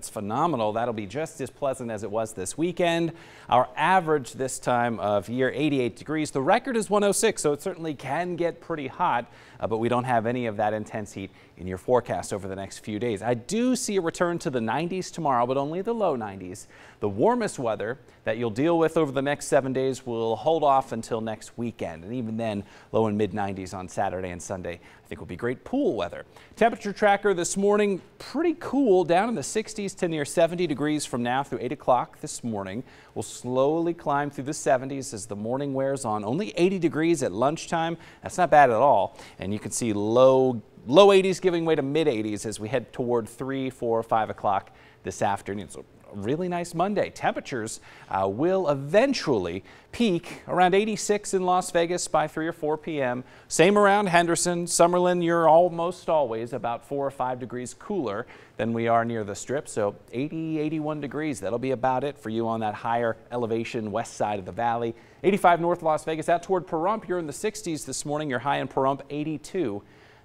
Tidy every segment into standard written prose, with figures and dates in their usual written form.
It's phenomenal. That'll be just as pleasant as it was this weekend. Our average this time of year, 88 degrees. The record is 106, so it certainly can get pretty hot, but we don't have any of that intense heat in your forecast over the next few days. I do see a return to the 90s tomorrow, but only the low 90s. The warmest weather that you'll deal with over the next 7 days will hold off until next weekend, and even then, low and mid 90s on Saturday and Sunday. I think will be great pool weather. Temperature tracker this morning, pretty cool, down in the 60s to near 70 degrees from now through 8 o'clock this morning. We'll slowly climb through the 70s as the morning wears on. Only 80 degrees at lunchtime. That's not bad at all. And you can see low 80s giving way to mid 80s as we head toward 3, 4, 5 o'clock this afternoon. So a really nice Monday. Temperatures will eventually peak around 86 in Las Vegas by 3 or 4 p.m. Same around Henderson. Summerlin, you're almost always about 4 or 5 degrees cooler than we are near the Strip. So 80, 81 degrees. That'll be about it for you on that higher elevation west side of the valley. 85 North Las Vegas. Out toward Pahrump, you're in the 60s this morning. You're high in Pahrump, 82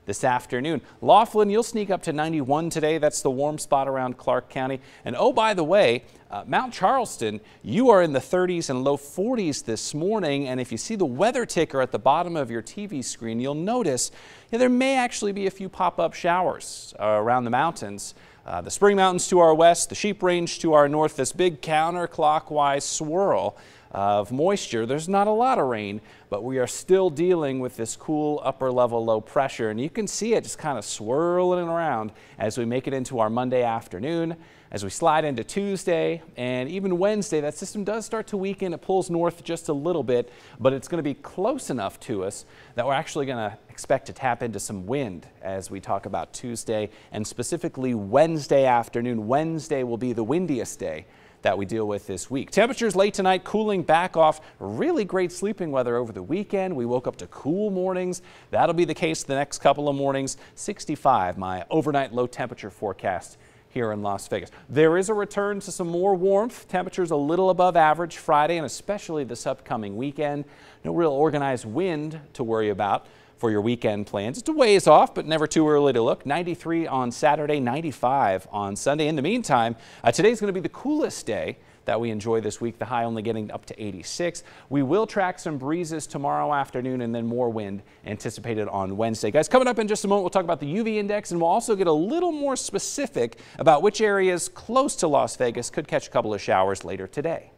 this afternoon. Laughlin, you'll sneak up to 91 today. That's the warm spot around Clark County. And oh, by the way, Mount Charleston, you are in the 30s and low 40s this morning. And if you see the weather ticker at the bottom of your TV screen, you'll notice there may actually be a few pop-up showers around the mountains. The Spring Mountains to our west, the Sheep Range to our north, this big counterclockwise swirl of moisture. There's not a lot of rain, but we are still dealing with this cool upper level low pressure, and you can see it just kind of swirling around as we make it into our Monday afternoon. As we slide into Tuesday and even Wednesday, that system does start to weaken. It pulls north just a little bit, but it's going to be close enough to us that we're actually going to expect to tap into some wind as we talk about Tuesday and specifically Wednesday afternoon. Wednesday will be the windiest day that we deal with this week. Temperatures late tonight cooling back off. Really great sleeping weather over the weekend. We woke up to cool mornings. That'll be the case the next couple of mornings. 65, my overnight low temperature forecast here in Las Vegas. There is a return to some more warmth. Temperatures a little above average Friday and especially this upcoming weekend. No real organized wind to worry about for your weekend plans. It's a ways off, but never too early to look. 93 on Saturday, 95 on Sunday. In the meantime, today's going to be the coolest day that we enjoy this week, the high only getting up to 86. We will track some breezes tomorrow afternoon and then more wind anticipated on Wednesday. Guys, coming up in just a moment, we'll talk about the UV index and we'll also get a little more specific about which areas close to Las Vegas could catch a couple of showers later today.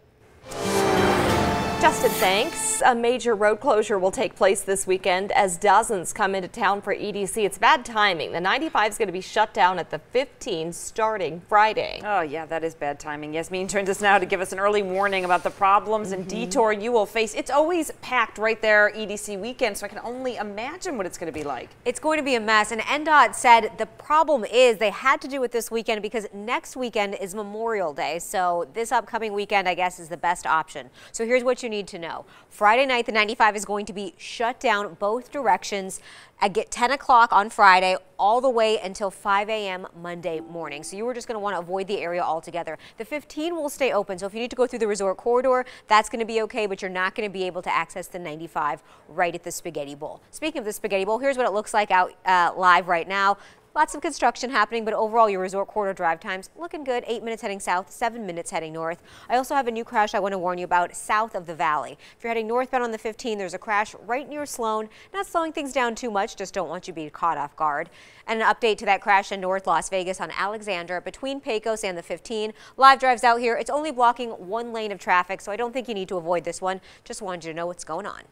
Justin, thanks. A major road closure will take place this weekend as dozens come into town for EDC. It's bad timing. The 95 is going to be shut down at the 15 starting Friday. Oh, yeah, that is bad timing. Yasmin turns us now to give us an early warning about the problems and detour you will face. It's always packed right there EDC weekend, so I can only imagine what it's going to be like. It's going to be a mess, and NDOT said the problem is they had to do it this weekend because next weekend is Memorial Day, so this upcoming weekend, I guess, is the best option. So here's what you need to know. Friday night, the 95 is going to be shut down both directions at 10 o'clock on Friday all the way until 5 a.m. Monday morning. So you were just going to want to avoid the area altogether. The 15 will stay open, so if you need to go through the resort corridor, that's going to be okay, but you're not going to be able to access the 95 right at the Spaghetti Bowl. Speaking of the Spaghetti Bowl, here's what it looks like out live right now. Lots of construction happening, but overall your resort corridor drive times looking good. 8 minutes heading south, 7 minutes heading north. I also have a new crash I want to warn you about south of the valley. If you're heading northbound on the 15, there's a crash right near Sloan. Not slowing things down too much, just don't want you to be caught off guard. And an update to that crash in North Las Vegas on Alexander between Pecos and the 15. Live drives out here. It's only blocking one lane of traffic, so I don't think you need to avoid this one. Just wanted you to know what's going on.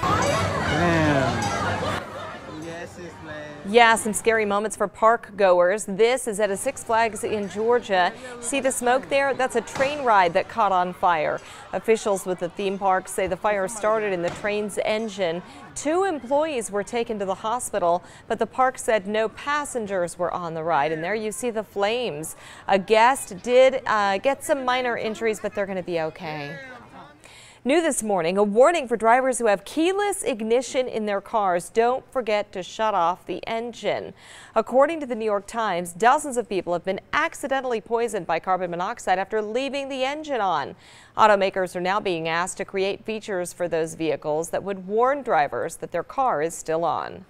All right, yeah, some scary moments for park goers. This is at a Six Flags in Georgia. See the smoke there? That's a train ride that caught on fire. Officials with the theme park say the fire started in the train's engine. 2 employees were taken to the hospital, but the park said no passengers were on the ride. And there you see the flames. A guest did get some minor injuries, but they're going to be okay. New this morning, a warning for drivers who have keyless ignition in their cars. Don't forget to shut off the engine. According to the New York Times, dozens of people have been accidentally poisoned by carbon monoxide after leaving the engine on. Automakers are now being asked to create features for those vehicles that would warn drivers that their car is still on.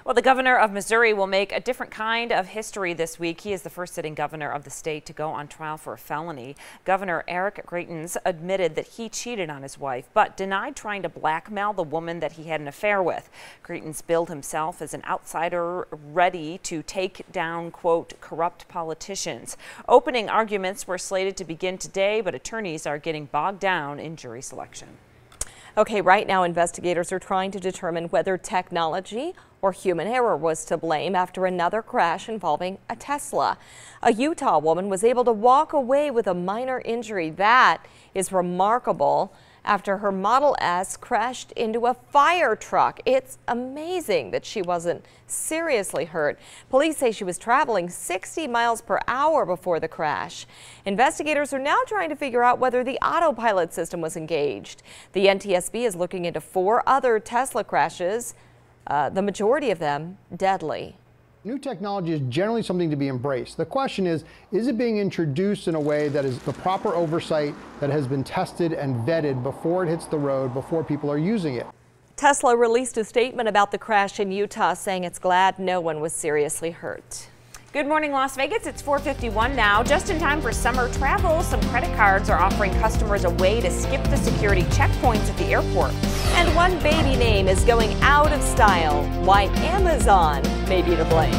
Well, the governor of Missouri will make a different kind of history this week. He is the first sitting governor of the state to go on trial for a felony. Governor Eric Greitens admitted that he cheated on his wife, but denied trying to blackmail the woman that he had an affair with. Greitens billed himself as an outsider ready to take down, quote, corrupt politicians. Opening arguments were slated to begin today, but attorneys are getting bogged down in jury selection. Okay, right now investigators are trying to determine whether technology or human error was to blame after another crash involving a Tesla. A Utah woman was able to walk away with a minor injury. That is remarkable after her Model S crashed into a fire truck. It's amazing that she wasn't seriously hurt. Police say she was traveling 60 miles per hour before the crash. Investigators are now trying to figure out whether the autopilot system was engaged. The NTSB is looking into 4 other Tesla crashes, the majority of them deadly. New technology is generally something to be embraced. The question is it being introduced in a way that is the proper oversight, that has been tested and vetted before it hits the road, before people are using it? Tesla released a statement about the crash in Utah, saying it's glad no one was seriously hurt. Good morning, Las Vegas. It's 4:51 now. Just in time for summer travel, some credit cards are offering customers a way to skip the security checkpoints at the airport. And one baby name is going out of style. Why Amazon may be to blame.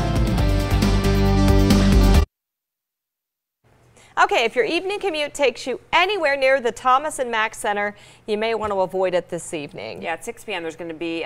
Okay, if your evening commute takes you anywhere near the Thomas and Mack Center, you may want to avoid it this evening. Yeah, at 6 p.m. there's going to be